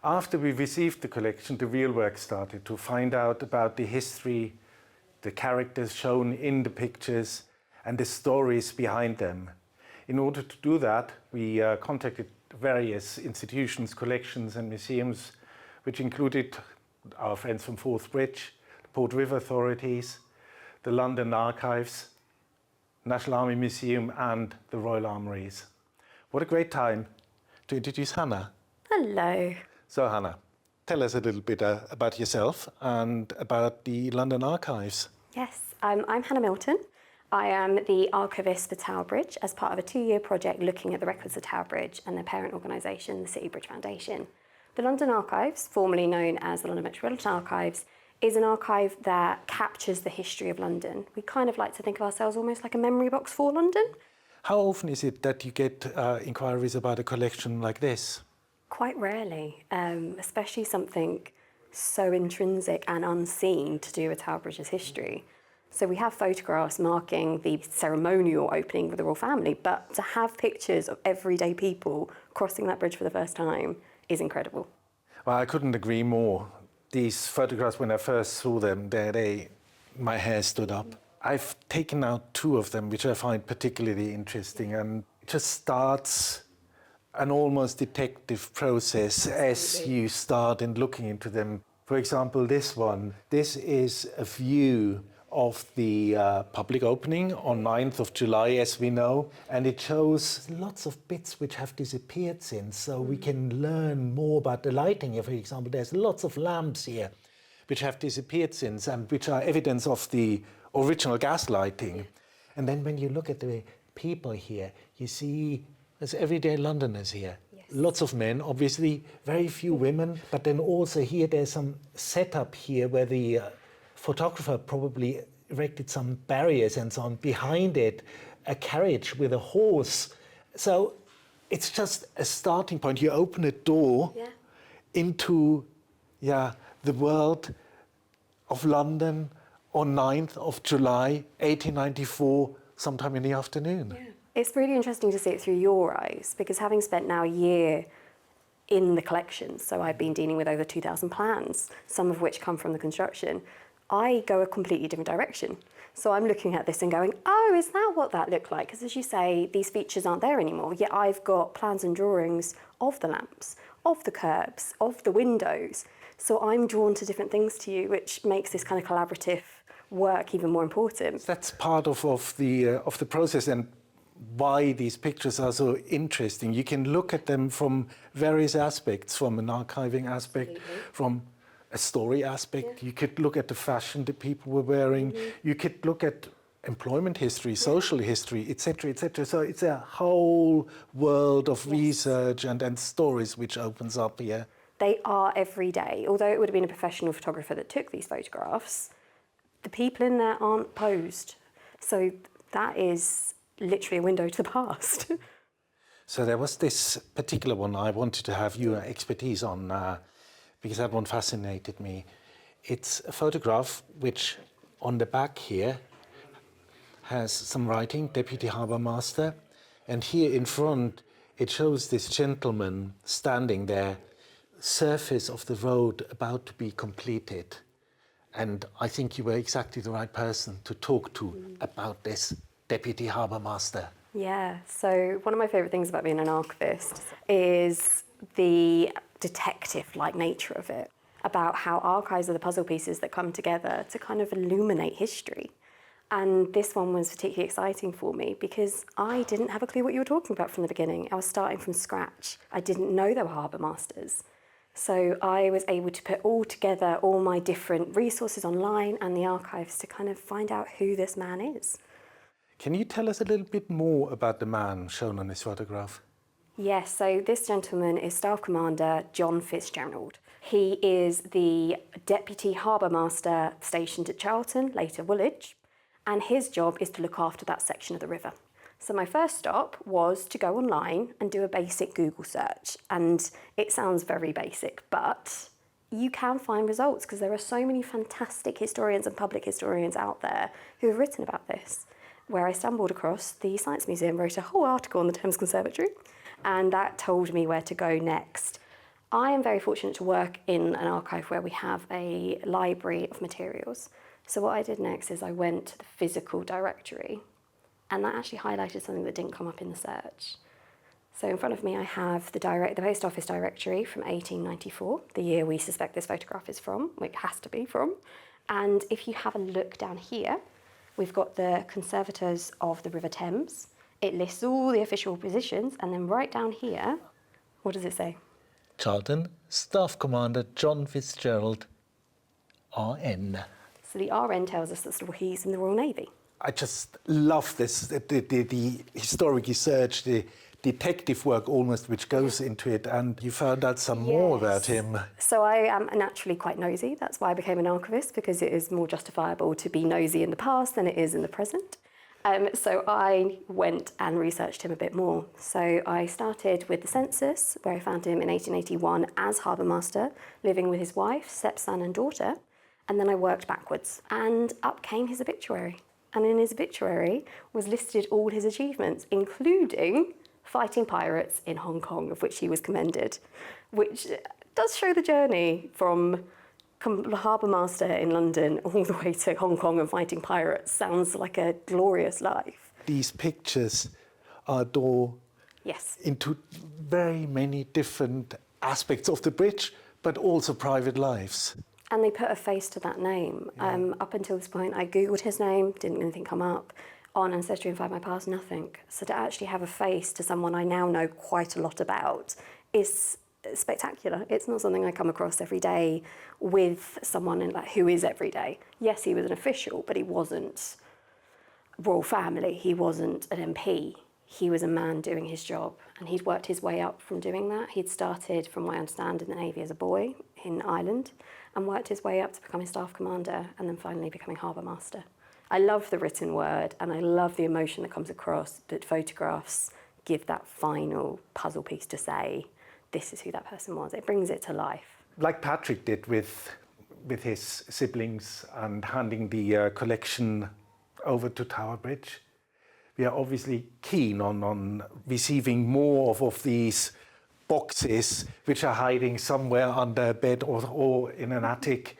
After we received the collection, the real work started to find out about the history, the characters shown in the pictures, and the stories behind them. In order to do that, we contacted various institutions, collections and museums, which included our friends from Forth Bridge, the Port River authorities, the London Archives, National Army Museum and the Royal Armouries. What a great time to introduce Hannah. Hello. So Hannah, tell us a little bit about yourself and about the London Archives. Yes, I'm Hannah Milton. I am the archivist for Tower Bridge as part of a 2-year project looking at the records of Tower Bridge and their parent organisation, the City Bridge Foundation. The London Archives, formerly known as the London Metropolitan Archives, is an archive that captures the history of London. We kind of like to think of ourselves almost like a memory box for London. How often is it that you get inquiries about a collection like this? Quite rarely, especially something so intrinsic and unseen to do with Tower Bridge's history. So we have photographs marking the ceremonial opening with the royal family, but to have pictures of everyday people crossing that bridge for the first time is incredible. Well, I couldn't agree more. These photographs, when I first saw them, my hair stood up. I've taken out 2 of them, which I find particularly interesting, and it just starts an almost detective process as you start in looking into them. For example, this one. This is a view of the public opening on 9th of July, as we know, and it shows lots of bits which have disappeared since, so we can learn more about the lighting here. For example, there's lots of lamps here which have disappeared since and which are evidence of the original gas lighting. And then when you look at the people here, you see there's everyday Londoners here. Yes. Lots of men, obviously, very few women, but then also here there's some setup here where the photographer probably erected some barriers and so on. Behind it, a carriage with a horse. So it's just a starting point. You open a door into the world of London on 9th of July, 1894, sometime in the afternoon. Yeah. It's really interesting to see it through your eyes, because having spent now a year in the collection, so I've been dealing with over 2,000 plans, some of which come from the construction, I go a completely different direction. So I'm looking at this and going, oh, is that what that looked like? Because as you say, these features aren't there anymore, yet I've got plans and drawings of the lamps, of the curbs, of the windows. So I'm drawn to different things to you, which makes this kind of collaborative work even more important. That's part of the process and why these pictures are so interesting. You can look at them from various aspects, from an archiving aspect, from a story aspect. You could look at the fashion that people were wearing. You could look at employment history, social history, etc., etc. So it's a whole world of research and stories which opens up here. They are every day. Although it would have been a professional photographer that took these photographs, the people in there aren't posed. So that is literally a window to the past. So there was this particular one I wanted to have your expertise on because that one fascinated me. It's a photograph which on the back here has some writing, Deputy Harbourmaster, and here in front it shows this gentleman standing there, surface of the road about to be completed. And I think you were exactly the right person to talk to about this Deputy Harbourmaster. Yeah, so one of my favourite things about being an archivist is the detective-like nature of it, about how archives are the puzzle pieces that come together to kind of illuminate history. And this one was particularly exciting for me because I didn't have a clue what you were talking about from the beginning. I was starting from scratch. I didn't know there were harbour masters. So I was able to put all together all my different resources online and the archives to kind of find out who this man is. Can you tell us a little bit more about the man shown on this photograph? Yes, so this gentleman is Staff Commander John Fitzgerald. He is the Deputy Harbourmaster stationed at Charlton, later Woolwich, and his job is to look after that section of the river. So my first stop was to go online and do a basic Google search. And it sounds very basic, but you can find results because there are so many fantastic historians and public historians out there who have written about this. Where I stumbled across the Science Museum, wrote a whole article on the Thames Conservatory, and that told me where to go next. I am very fortunate to work in an archive where we have a library of materials. So what I did next is I went to the physical directory, and that actually highlighted something that didn't come up in the search. So in front of me I have the Post Office directory from 1894, the year we suspect this photograph is from, it has to be from. And if you have a look down here, we've got the conservators of the River Thames. It lists all the official positions, and then right down here, what does it say? Charlton, Staff Commander John Fitzgerald, RN. So the RN tells us that he's in the Royal Navy. I just love this, the historic research, the detective work almost which goes into it, and you found out some more about him. So I am naturally quite nosy. That's why I became an archivist, because it is more justifiable to be nosy in the past than it is in the present. So I went and researched him a bit more. So I started with the census, where I found him in 1881 as Harbourmaster, living with his wife, stepson and daughter. And then I worked backwards, and up came his obituary. And in his obituary was listed all his achievements, including fighting pirates in Hong Kong, of which he was commended, which does show the journey from Harbourmaster in London all the way to Hong Kong and fighting pirates. Sounds like a glorious life. These pictures are door Yes. into very many different aspects of the bridge, but also private lives. And they put a face to that name. Up until this point, I Googled his name, didn't anything come up. On Ancestry and Find My Past, nothing. So to actually have a face to someone I now know quite a lot about is spectacular. It's not something I come across every day with someone who is everyday. Yes, he was an official, but he wasn't royal family. He wasn't an MP. He was a man doing his job, and he'd worked his way up from doing that. He'd started, from what I understand, in the Navy as a boy in Ireland, and worked his way up to becoming Staff Commander, and then finally becoming Harbourmaster. I love the written word, and I love the emotion that comes across, but photographs give that final puzzle piece to say, this is who that person was. It brings it to life. Like Patrick did with his siblings and handing the collection over to Tower Bridge. We are obviously keen on receiving more of these boxes which are hiding somewhere under a bed or in an attic,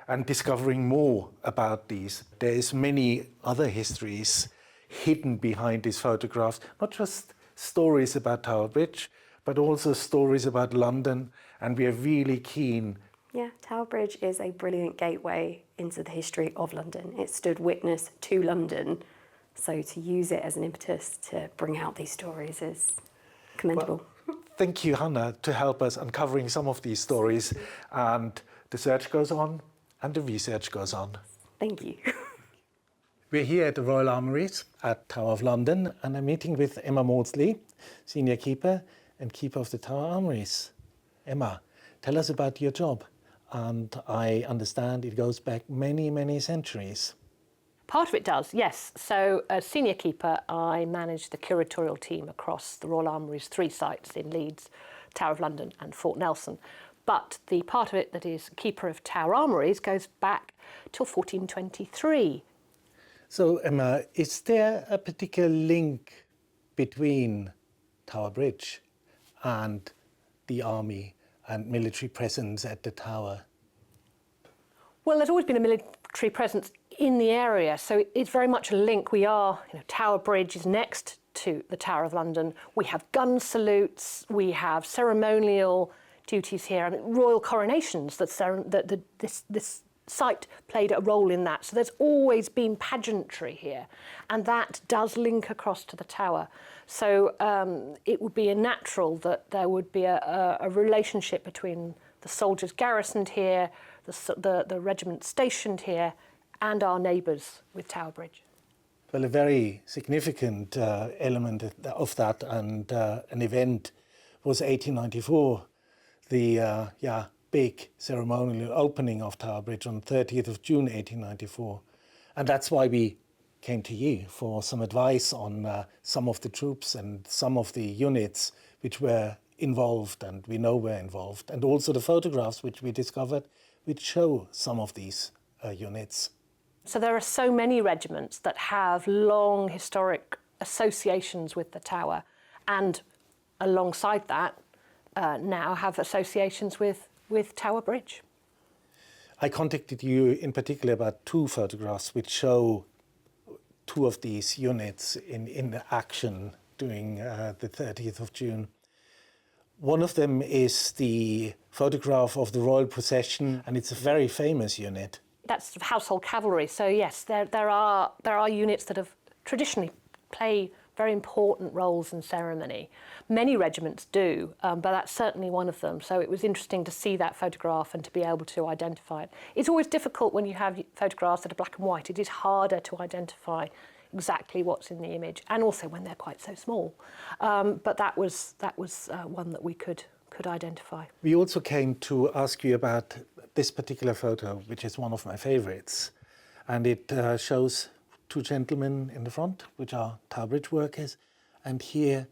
and discovering more about these. There is many other histories hidden behind these photographs, not just stories about Tower Bridge, but also stories about London, and we are really keen. Yeah, Tower Bridge is a brilliant gateway into the history of London. It stood witness to London, so to use it as an impetus to bring out these stories is commendable. Well, thank you, Hannah, to help us uncovering some of these stories, and the search goes on and the research goes on. Thank you. We're here at the Royal Armouries at Tower of London, and I'm meeting with Emma Maudsley, Senior Keeper and Keeper of the Tower Armouries. Emma, tell us about your job. And I understand it goes back many, many centuries. Part of it does, yes. So as Senior Keeper, I manage the curatorial team across the Royal Armouries' 3 sites in Leeds, Tower of London and Fort Nelson. But the part of it that is Keeper of Tower Armouries goes back till 1423. So, Emma, is there a particular link between Tower Bridge and the army and military presence at the tower? Well, there's always been a military presence in the area, so it's very much a link. We are, Tower Bridge is next to the Tower of London. We have gun salutes, we have ceremonial duties here, and royal coronations. This site played a role in that. So there's always been pageantry here, and that does link across to the tower. So it would be natural that there would be a relationship between the soldiers garrisoned here, the regiment stationed here, and our neighbours with Tower Bridge. Well, a very significant element of that and an event was 1894, the big ceremonial opening of Tower Bridge on 30th of June 1894. And that's why we came to you for some advice on some of the troops and some of the units which were involved and we know were involved, and also the photographs which we discovered which show some of these units. So there are so many regiments that have long historic associations with the tower, and alongside that, now have associations with Tower Bridge. I contacted you in particular about two photographs which show two of these units in action during the 30th of June. One of them is the photograph of the royal procession, and it's a very famous unit. That's household cavalry. So yes, there are units that have traditionally play very important roles in ceremony. Many regiments do, but that's certainly one of them. So it was interesting to see that photograph and to be able to identify it. It's always difficult when you have photographs that are black and white. It is harder to identify exactly what's in the image, and also when they're quite so small. But that was one that we could identify. We also came to ask you about this particular photo, which is one of my favorites, and it shows two gentlemen in the front, which are Tower Bridge workers, and here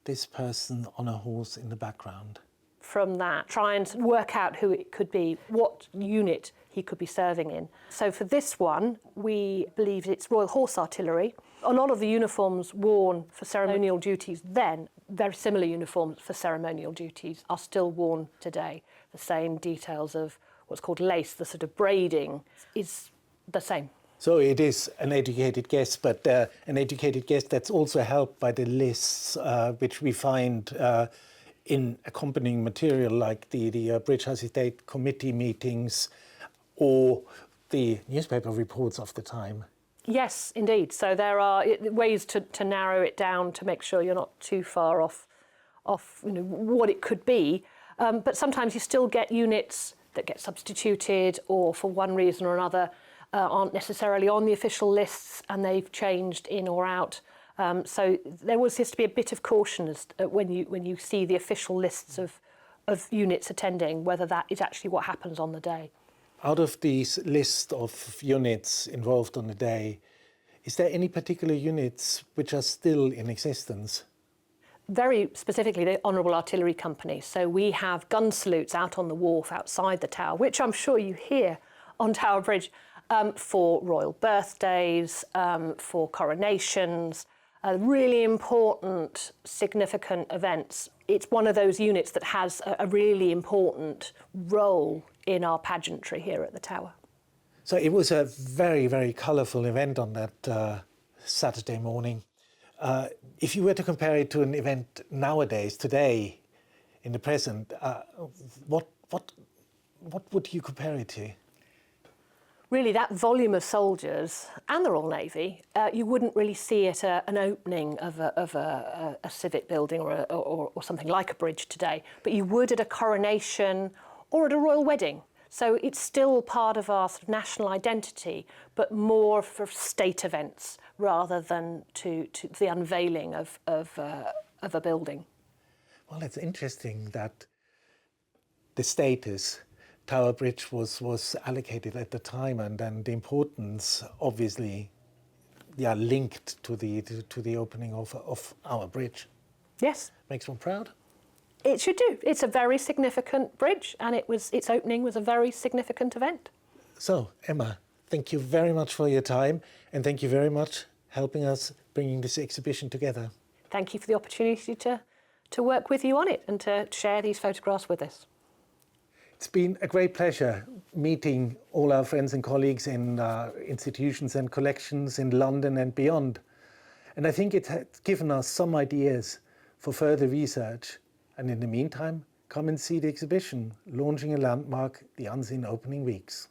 this person on a horse in the background. From that, try and work out who it could be, what unit he could be serving in. So for this one, we believe it's Royal Horse Artillery. A lot of the uniforms worn for ceremonial duties then, very similar uniforms for ceremonial duties, are still worn today. The same details of what's called lace, the sort of braiding, is the same. So it is an educated guess, but an educated guess that's also helped by the lists which we find in accompanying material like the Bridge House Estate Committee meetings or the newspaper reports of the time. Yes, indeed. So there are ways to narrow it down to make sure you're not too far off what it could be. But sometimes you still get units that get substituted or for one reason or another aren't necessarily on the official lists and they've changed in or out. So there always has to be a bit of caution when you see the official lists of units attending, whether that is actually what happens on the day. Out of these list of units involved on the day, is there any particular units which are still in existence? Very specifically, the Honourable Artillery Company. So we have gun salutes out on the wharf outside the tower, which I'm sure you hear on Tower Bridge, for royal birthdays, for coronations, really important, significant events. It's one of those units that has a really important role in our pageantry here at the Tower. So it was a very, very colourful event on that Saturday morning. If you were to compare it to an event nowadays, today, in the present, what would you compare it to? Really, that volume of soldiers and the Royal Navy, you wouldn't really see at an opening of a civic building or something like a bridge today, but you would at a coronation or at a royal wedding. So it's still part of our sort of national identity, but more for state events rather than to the unveiling of a building. Well, it's interesting that the status Tower Bridge was allocated at the time, and then the importance, obviously, linked to the opening of our bridge. Yes. Makes one proud. It should do. It's a very significant bridge, and its opening was a very significant event. So, Emma, thank you very much for your time, and thank you very much helping us bringing this exhibition together. Thank you for the opportunity to work with you on it and to share these photographs with us. It's been a great pleasure meeting all our friends and colleagues in institutions and collections in London and beyond. And I think it has given us some ideas for further research. And in the meantime, come and see the exhibition, launching a landmark, the Unseen Opening Weeks.